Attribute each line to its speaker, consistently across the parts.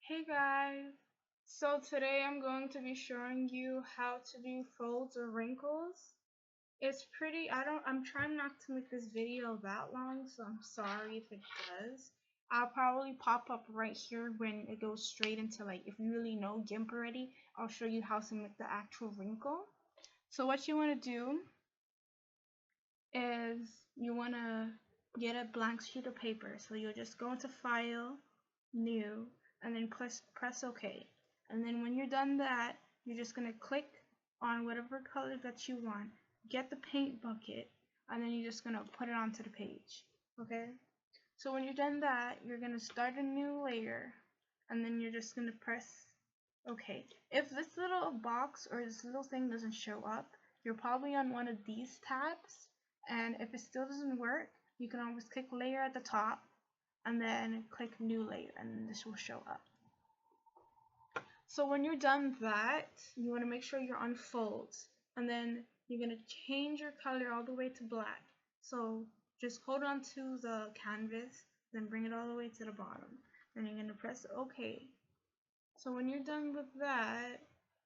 Speaker 1: Hey guys! So today I'm going to be showing you how to do folds or wrinkles. I'm trying not to make this video that long, so I'm sorry if it does. I'll probably pop up right here when it goes straight into, like, if you really know Gimp already, I'll show you how to make the actual wrinkle. So what you want to do is you want to get a blank sheet of paper. So you'll just go into File, New, and then press OK. And then when you're done that, you're just going to click on whatever color that you want, get the paint bucket, and then you're just going to put it onto the page. Okay? So when you're done that, you're going to start a new layer, and then you're just going to press OK. If this little box or this little thing doesn't show up, you're probably on one of these tabs, and if it still doesn't work, you can always click layer at the top and then click new layer, and this will show up. So when you're done that, you want to make sure you're on folds, and then you're going to change your color all the way to black. So just hold on to the canvas, then bring it all the way to the bottom. Then you're going to press OK. So when you're done with that,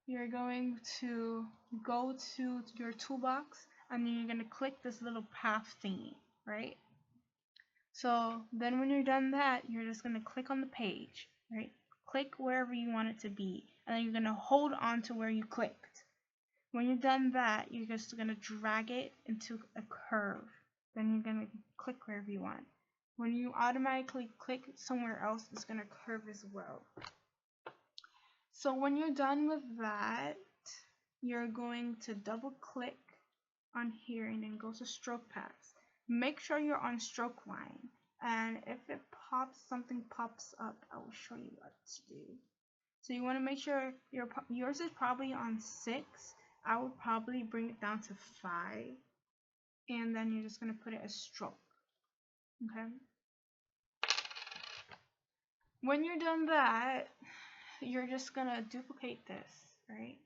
Speaker 1: you're going to go to your toolbox, and then you're going to click this little path thingy, right? So then when you're done that, you're just going to click on the page, right? Click wherever you want it to be, and then you're going to hold on to where you clicked. When you're done that, you're just going to drag it into a curve. Then you're going to click wherever you want. When you automatically click somewhere else, it's going to curve as well. So when you're done with that, you're going to double click on here and then go to stroke paths. Make sure you're on stroke line, and if something pops up, I will show you what to do. So you want to make sure yours is probably on 6. I would probably bring it down to 5, and then you're just going to put it as stroke. Okay. When you're done that, you're just going to duplicate this, right?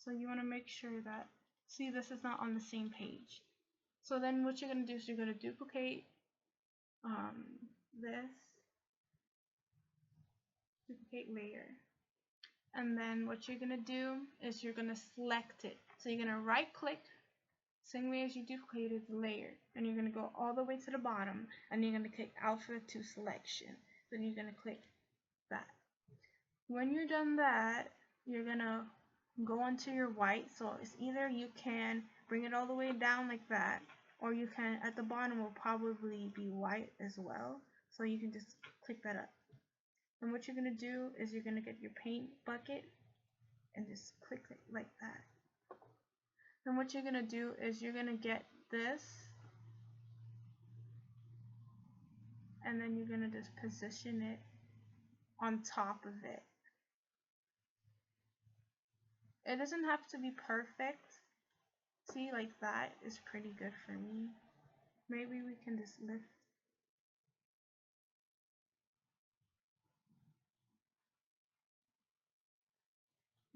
Speaker 1: So you want to make sure that, see, this is not on the same page. So then what you're going to do is you're going to duplicate this, duplicate layer. And then what you're going to do is you're going to select it. So you're going to right click, same way as you duplicated the layer. And you're going to go all the way to the bottom, and you're going to click Alpha to Selection. Then you're going to click that. When you're done that, you're going to go onto your white. So it's either you can bring it all the way down like that, or you can, at the bottom will probably be white as well. So you can just click that up. And what you're going to do is you're going to get your paint bucket and just click it like that. Then what you're going to do is you're going to get this, and then you're going to just position it on top of it. It doesn't have to be perfect. See, like that is pretty good for me. Maybe we can just lift.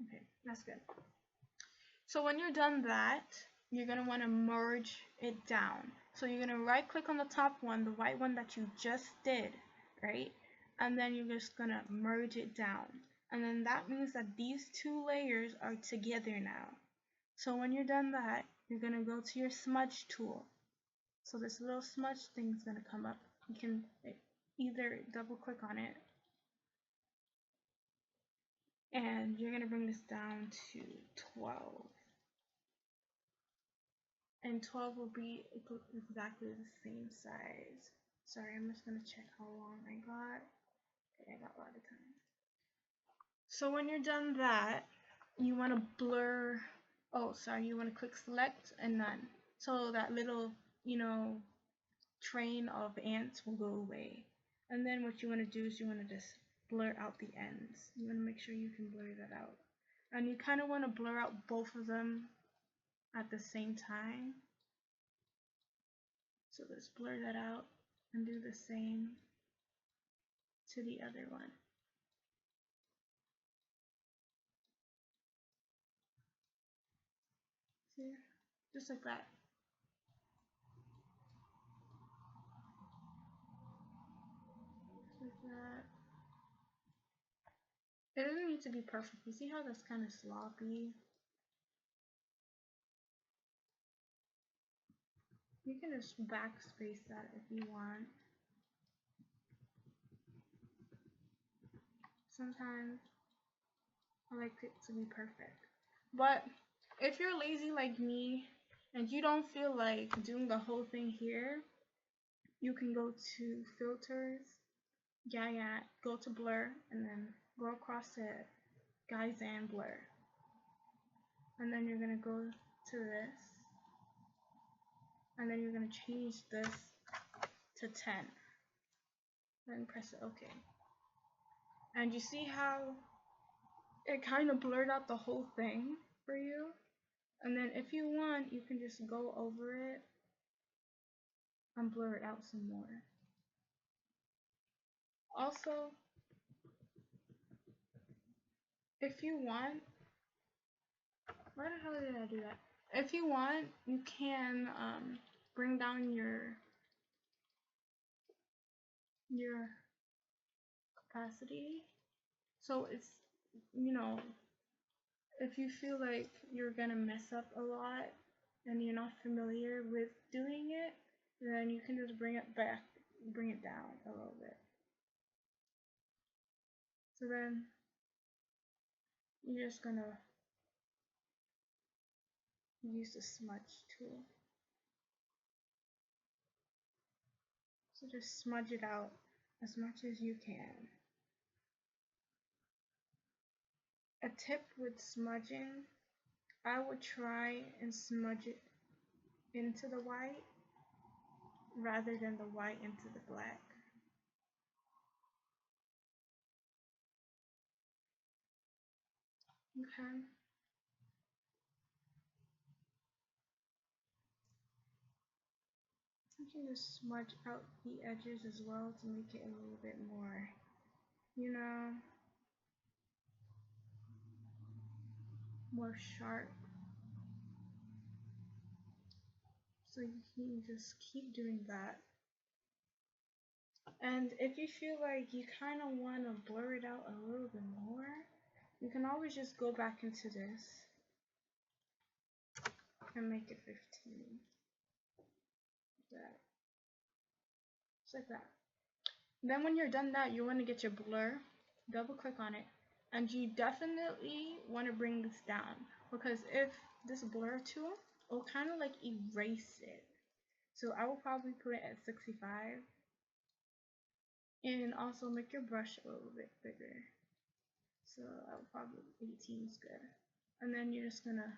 Speaker 1: Okay, that's good. So when you're done that, you're going to want to merge it down. So you're going to right click on the top one, the white one that you just did, right? And then you're just going to merge it down. And then that means that these two layers are together now. So when you're done that, you're going to go to your smudge tool. So this little smudge thing is going to come up. You can either double click on it, and you're going to bring this down to 12. And 12 will be exactly the same size. Sorry, I'm just going to check how long I got. Okay, I got a lot of time. So when you're done that, you want to blur, you want to click select and none. So that little, train of ants will go away. And then what you want to do is you want to just blur out the ends. You want to make sure you can blur that out. And you kind of want to blur out both of them at the same time. So let's blur that out and do the same to the other one. See? Just like that. Just like that. It doesn't need to be perfect. You see how that's kind of sloppy? You can just backspace that if you want. Sometimes I like it to be perfect. But if you're lazy like me and you don't feel like doing the whole thing here, you can go to filters, go to blur, and then go across to Gaussian blur. And then you're gonna go to this, and then you're gonna change this to 10. Then press OK. And you see how it kind of blurred out the whole thing for you? And then if you want, you can just go over it and blur it out some more. Also, if you want, why the hell did I do that? If you want, you can bring down your opacity. So it's, you know, if you feel like you're gonna mess up a lot and you're not familiar with doing it, then you can just bring it down a little bit. So then you're just gonna use the smudge tool. So just smudge it out as much as you can. A tip with smudging, I would try and smudge it into the white rather than the white into the black. Okay. You can just smudge out the edges as well to make it a little bit more, more sharp. So you can just keep doing that. And if you feel like you kind of want to blur it out a little bit more, you can always just go back into this and make it 15. That. Just like that. Then when you're done that, you want to get your blur, double click on it, and you definitely want to bring this down, because if this blur tool will kind of like erase it. So I will probably put it at 65, and also make your brush a little bit bigger. So I will probably 18 is good. And then you're just gonna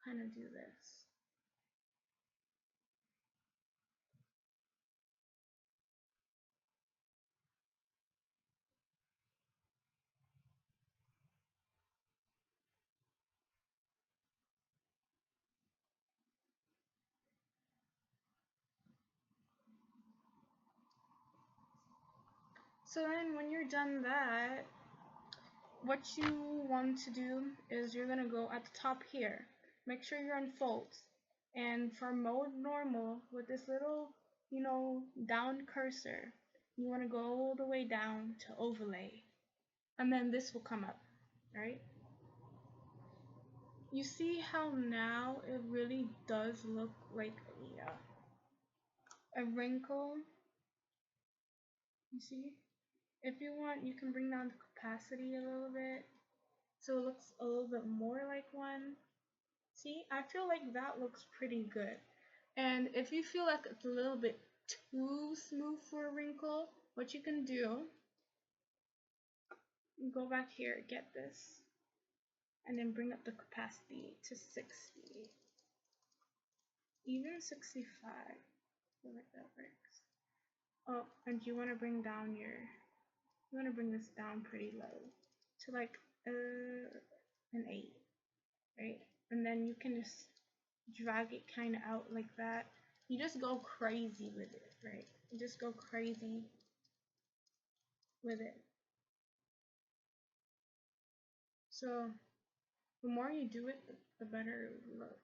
Speaker 1: kind of do this. So then when you're done that, what you want to do is you're going to go at the top here. Make sure you're on folds. And for mode normal, with this little, down cursor, you want to go all the way down to overlay. And then this will come up, right? You see how now it really does look like a wrinkle? You see? If you want, you can bring down the opacity a little bit so it looks a little bit more like one. See, I feel like that looks pretty good. And if you feel like it's a little bit too smooth for a wrinkle, what you can do, go back here, get this, and then bring up the opacity to 60. Even 65. I feel like that works. Oh, and you want to bring this down pretty low to like an 8, right? And then you can just drag it kind of out like that. You just go crazy with it, right? You just go crazy with it. So the more you do it, the better it will look.